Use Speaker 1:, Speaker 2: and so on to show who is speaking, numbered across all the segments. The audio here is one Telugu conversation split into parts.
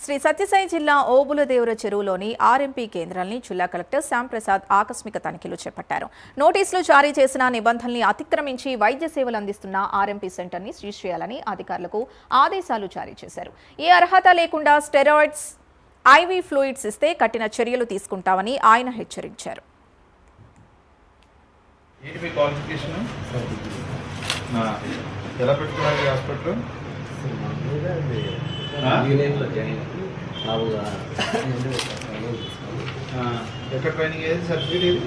Speaker 1: శ్రీ సత్యసాయి జిల్లా ఓబులదేవర చెరువులోని ఆర్ఎంపీ కేంద్రాన్ని జిల్లా కలెక్టర్ శ్యాంప్రసాద్ ఆకస్మిక తనిఖీలు చేపట్టారు. నోటీసులు జారీ చేసిన నిబంధనల్ని అతిక్రమించి వైద్య సేవలు అందిస్తున్న ఆర్ఎంపీ సెంటర్ని సీజ్ చేయాలని అధికారులకు ఆదేశాలు జారీ చేశారు. ఏ అర్హత లేకుండా స్టెరాయిడ్స్, ఐవీ ఫ్లూయిడ్స్ ఇస్తే కఠిన చర్యలు తీసుకుంటామని ఆయన హెచ్చరించారు.
Speaker 2: ఎక్కడ ట్రైనింగ్ ఏది సర్టిఫికేట్ ఏది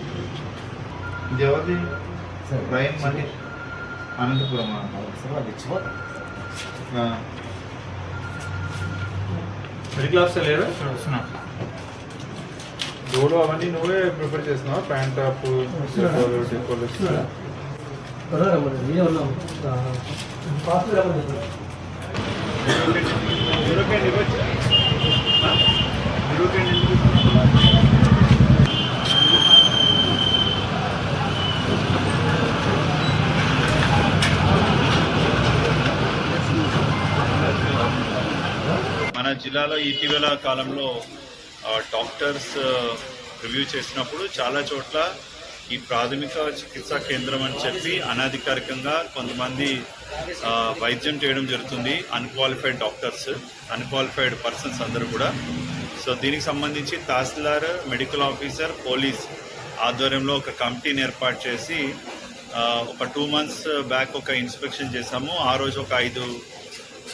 Speaker 2: ఇది ఎవరిది బ్రైన్ మనీ అనంతపురం మెడికల్ ఆఫీసర్ లేరు డోలో అవన్నీ నువ్వే ప్రిపేర్ చేస్తున్నావా? ప్యాంట్ టాప్
Speaker 3: మన జిల్లాలో ఇటీవల కాలంలో డాక్టర్స్ రివ్యూ చేసినప్పుడు చాలా చోట్ల ఈ ప్రాథమిక చికిత్సా కేంద్రం అని చెప్పి అనధికారికంగా కొంతమంది వైద్యం చేయడం జరుగుతుంది. అన్క్వాలిఫైడ్ డాక్టర్స్, అన్క్వాలిఫైడ్ పర్సన్స్ అందరూ కూడా. సో దీనికి సంబంధించి తహసీల్దార్, మెడికల్ ఆఫీసర్, పోలీస్ ఆధ్వర్యంలో ఒక కమిటీని ఏర్పాటు చేసి ఒక 2 months బ్యాక్ ఒక ఇన్స్పెక్షన్ చేశాము. ఆ రోజు ఒక 5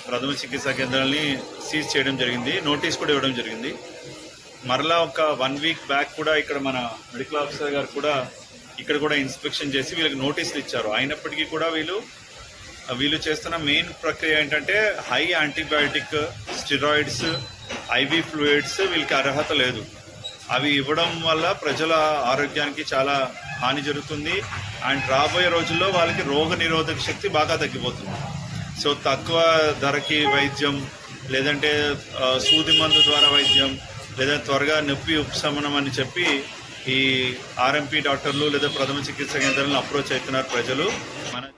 Speaker 3: ప్రథమ చికిత్సా కేంద్రాలని సీజ్ చేయడం జరిగింది, నోటీస్ కూడా ఇవ్వడం జరిగింది. మరలా ఒక 1 week బ్యాక్ కూడా ఇక్కడ మన మెడికల్ ఆఫీసర్ గారు కూడా ఇక్కడ కూడా ఇన్స్పెక్షన్ చేసి వీళ్ళకి నోటీసులు ఇచ్చారు. అయినప్పటికీ కూడా వీళ్ళు చేస్తున్న మెయిన్ ప్రక్రియ ఏంటంటే high antibiotic, steroids, ivy fluids వీళ్ళకి అర్హత లేదు. అవి ఇవ్వడం వల్ల ప్రజల ఆరోగ్యానికి చాలా హాని జరుగుతుంది. అండ్ రాబోయే రోజుల్లో వాళ్ళకి రోగ నిరోధక శక్తి బాగా తగ్గిపోతుంది. సో తక్కువ ధరకి వైద్యం, లేదంటే సూది మందు ద్వారా వైద్యం, లేదా త్వరగా నొప్పి ఉపశమనం అని చెప్పి ఈ ఆర్ఎంపీ డాక్టర్లు లేదా ప్రథమ చికిత్సా కేంద్రాలను అప్రోచ్ అవుతున్నారు ప్రజలు. మన